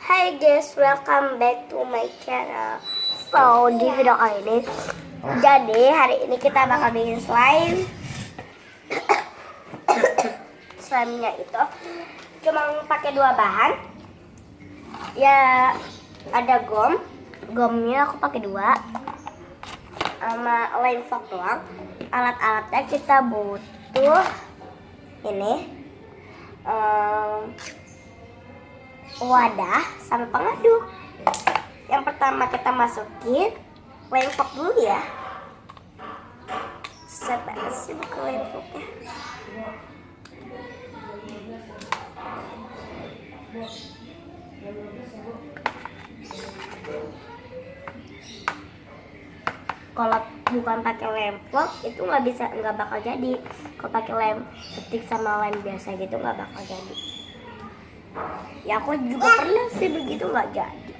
Hai guys, welcome back to my channel. So, di video kali ini jadi hari ini kita bakal bikin slime. Slime-nya itu cuma pakai dua bahan. Ya, ada gomnya aku pakai dua, sama lime foam doang. Alat-alatnya kita butuh ini, wadah sama pengaduk. Yang pertama kita masukin lime foam dulu ya. Saya kasih ke lime foamnya. Kalau bukan pakai lem foam itu nggak bakal jadi. Kalau pakai lem stick sama lem biasa gitu nggak bakal jadi. Ya aku juga pernah sih begitu nggak jadi.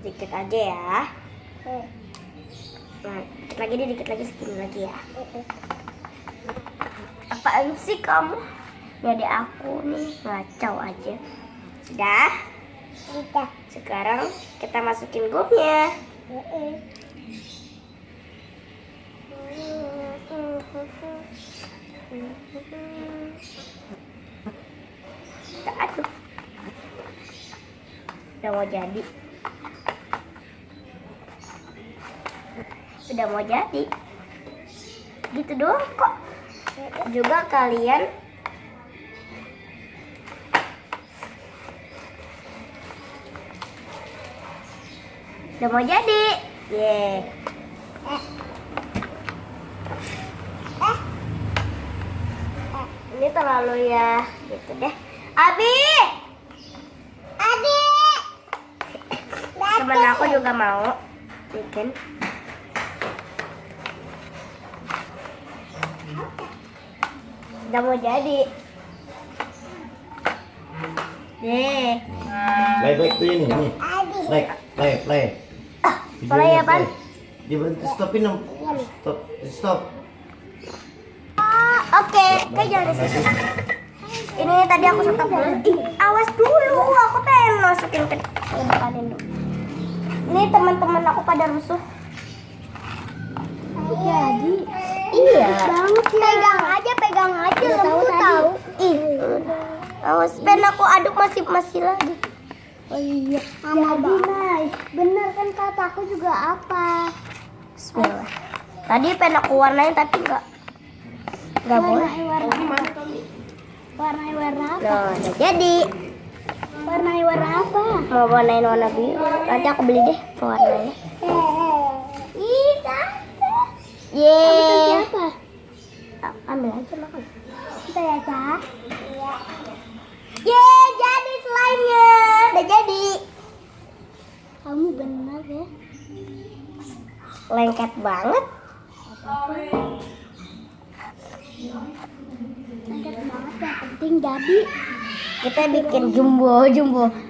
Dikit aja ya. Nah, dikit lagi segini lagi ya. Apaan sih kamu? Jadi aku nih ngacau aja. Sudah? Sudah. Sekarang kita masukin gomnya. Kita aduk. Udah mau jadi. Udah mau jadi. Gitu doang kok. Juga kalian udah mau jadi. Yeah. Ini terlalu ya gitu deh. Abi, temen aku juga mau bikin. Udah mau jadi. Deh. Play tuh ini nih. Play. Play apaan? Diberhenti stopin dong. Stop. Oke, jangan di situ. Ini tadi aku stop dulu. Awas dulu, aku pengen masukin ke depanin dulu. Ini teman-teman aku pada rusuh. Jadi Iya. banget ya. Pegang aja tahu. Awas, pengen aku aduk masih lagi. Oh iya. Jadi Mas, bener kan kataku juga apa? Bismillah. Tadi pengen aku warnain tapi enggak boleh. Warna apa? Nah, udah jadi. Warna apa? Mau warnain warna biru. Nanti aku beli deh pewarnanya. Ih, tante. Yeay. Siapa? Ambil aja makan. Kita ya, Kak. Iya. Yeay, jadi slime-nya. Udah jadi. Kamu benar ya. Lengket banget. Lengket banget, yang penting jadi. Kita bikin jumbo.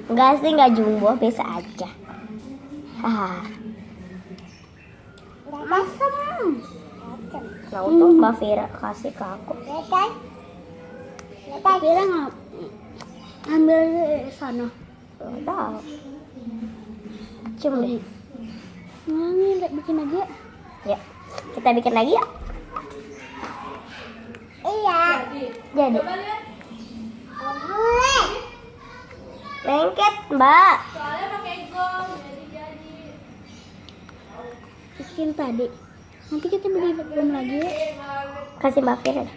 Enggak sih, enggak jumbo, biasa aja. Haha. Masem. Nah, untuk Mbak Vira kasih ke aku. Kira ngambil di sana. Enggak tahu. Cium deh. Ini bikin lagi ya? Ya, kita bikin lagi ya. Iya. Jadi. Lengket, Mbak. Bikin tadi. Nanti kita beli gom lagi ya. Kasih Mbak Vira deh.